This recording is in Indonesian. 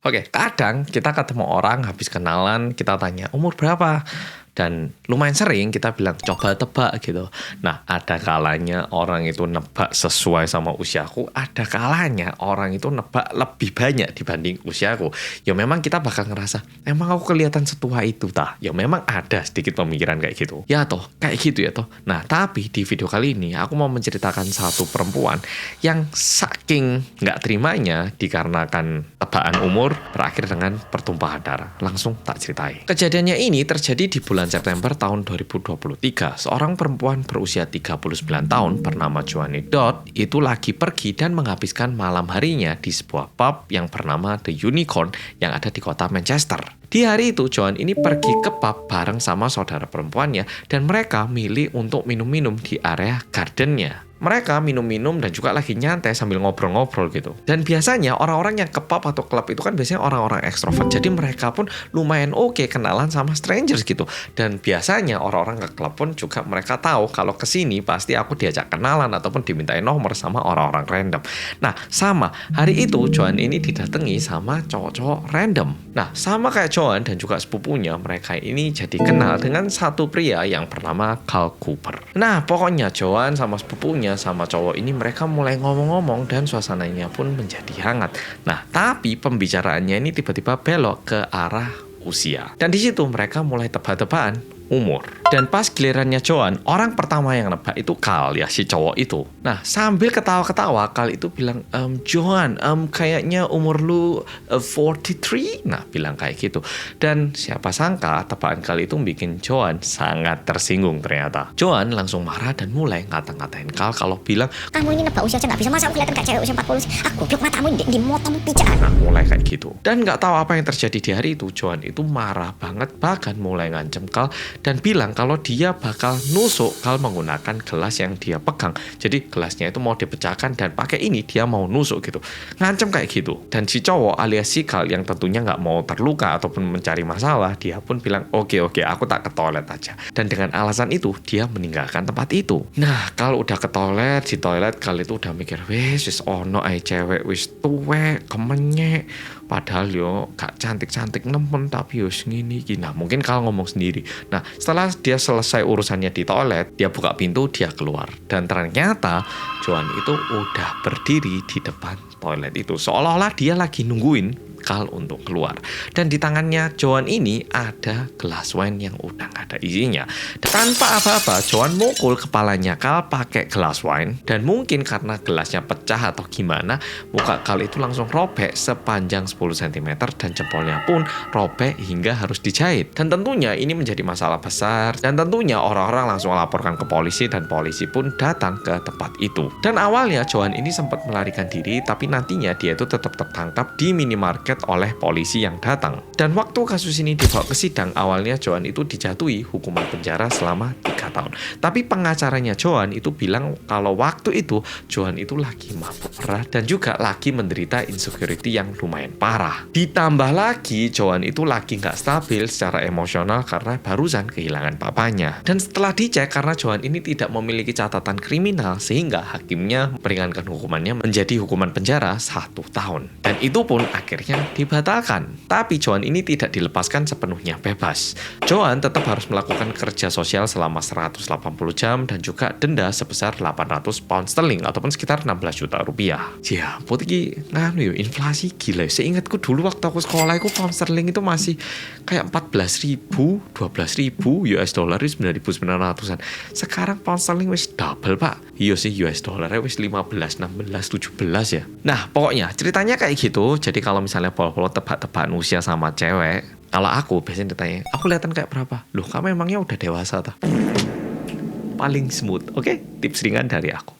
Oke, kadang kita ketemu orang habis kenalan, kita tanya umur berapa? Dan lumayan sering kita bilang coba tebak gitu. Nah, ada kalanya orang itu nebak sesuai sama usiaku, ada kalanya orang itu nebak lebih banyak dibanding usiaku. Ya memang kita bakal ngerasa, emang aku kelihatan setua itu tah? Ya memang ada sedikit pemikiran kayak gitu. Ya toh, kayak gitu ya toh. Nah, tapi di video kali ini aku mau menceritakan satu perempuan yang saking nggak terimanya dikarenakan tebakan umur berakhir dengan pertumpahan darah. Langsung tak ceritain. Kejadiannya ini terjadi di bulan September tahun 2023. Seorang perempuan berusia 39 tahun bernama Joanne Dodd itu lagi pergi dan menghabiskan malam harinya di sebuah pub yang bernama The Unicorn yang ada di kota Manchester. Di hari itu, Joanne ini pergi ke pub bareng sama saudara perempuannya dan mereka milih untuk minum-minum di area gardennya. Mereka minum-minum dan juga lagi nyantai sambil ngobrol-ngobrol gitu. Dan biasanya orang-orang yang ke pub atau klub itu kan biasanya orang-orang ekstrovert. Jadi mereka pun lumayan oke kenalan sama strangers gitu. Dan biasanya orang-orang ke klub pun juga mereka tahu kalau kesini pasti aku diajak kenalan ataupun dimintain nomor sama orang-orang random. Nah, sama hari itu Joanne ini didatangi sama cowok-cowok random. Nah, sama kayak Joanne dan juga sepupunya, mereka ini jadi kenal dengan satu pria yang bernama Carl Cooper. Nah, pokoknya Joanne sama sepupunya sama cowok ini mereka mulai ngomong-ngomong dan suasananya pun menjadi hangat. Nah, tapi pembicaraannya ini tiba-tiba belok ke arah usia. Dan di situ mereka mulai tebak-tebakan umur. Dan pas gilirannya Joanne, orang pertama yang nebak itu Carl ya, si cowok itu. Nah, sambil ketawa-ketawa, Carl itu bilang, Joanne, kayaknya umur lu 43? Nah, bilang kayak gitu. Dan siapa sangka tebakan Carl itu bikin Joanne sangat tersinggung ternyata. Joanne langsung marah dan mulai ngata-ngatain Carl kalau bilang, kamu ini nebak usia aja gak bisa, masa aku kelihatan kayak cewek usia 40? Aku goblok matamu di motong pijaan. Nah, mulai kayak gitu. Dan gak tahu apa yang terjadi di hari itu, Joanne itu marah banget, bahkan mulai ngancem Carl dan bilang kalau dia bakal nusuk Carl menggunakan gelas yang dia pegang. Jadi gelasnya itu mau dipecahkan dan pakai ini dia mau nusuk gitu. Ngancem kayak gitu. Dan si cowok alias si Carl yang tentunya nggak mau terluka ataupun mencari masalah, dia pun bilang oke, aku tak ke toilet aja. Dan dengan alasan itu dia meninggalkan tempat itu. Nah, kalau udah ke toilet, di toilet Carl itu udah mikir, wis ono ae cewek wis tuwek, kemenyek. Padahal yo gak cantik-cantik nemen tapi yo ngini iki. Nah, mungkin Carl ngomong sendiri. Nah, setelah dia selesai urusannya di toilet, dia buka pintu, dia keluar. Dan ternyata Joanne itu udah berdiri di depan toilet itu. Seolah-olah dia lagi nungguin Carl untuk keluar. Dan di tangannya Joanne ini ada gelas wine yang udah gak ada isinya. Dan tanpa apa-apa, Joanne mukul kepalanya Carl pakai gelas wine. Dan mungkin karena gelasnya pecah atau gimana, muka Carl itu langsung robek sepanjang 10 cm dan jempolnya pun robek hingga harus dijahit. Dan tentunya ini menjadi masalah besar. Dan tentunya orang-orang langsung laporkan ke polisi dan polisi pun datang ke tempat itu. Dan awalnya Joanne ini sempat melarikan diri, tapi nantinya dia itu tetap tertangkap di minimarket oleh polisi yang datang. Dan waktu kasus ini dibawa ke sidang, awalnya Joanne itu dijatuhi hukuman penjara selama 3 tahun. Tapi pengacaranya Joanne itu bilang kalau waktu itu Joanne itu lagi mabuk parah dan juga lagi menderita insecurity yang lumayan parah. Ditambah lagi Joanne itu lagi nggak stabil secara emosional karena barusan kehilangan papanya. Dan setelah dicek karena Joanne ini tidak memiliki catatan kriminal sehingga hakimnya meringankan hukumannya menjadi hukuman penjara 1 tahun. Dan itu pun akhirnya dibatalkan. Tapi Joanne ini tidak dilepaskan sepenuhnya bebas. Joanne tetap harus melakukan kerja sosial selama 180 jam dan juga denda sebesar 800 pound sterling ataupun sekitar 16 juta rupiah. Ya, putih inflasi gila. Seingatku dulu waktu aku sekolah itu pound sterling itu masih kayak 14.000, 12.000 US dollar, 9.900-an. Sekarang pound sterling wis double, Pak. Iya sih, US dollarnya wis 15, 16, 17 ya. Nah, pokoknya ceritanya kayak gitu. Jadi kalau misalnya polo tebak-tebakan usia sama cewek, kalau aku biasanya ditanya, aku kelihatan kayak berapa? Loh, kamu emangnya udah dewasa tak? Paling smooth. Oke, tips ringan dari aku.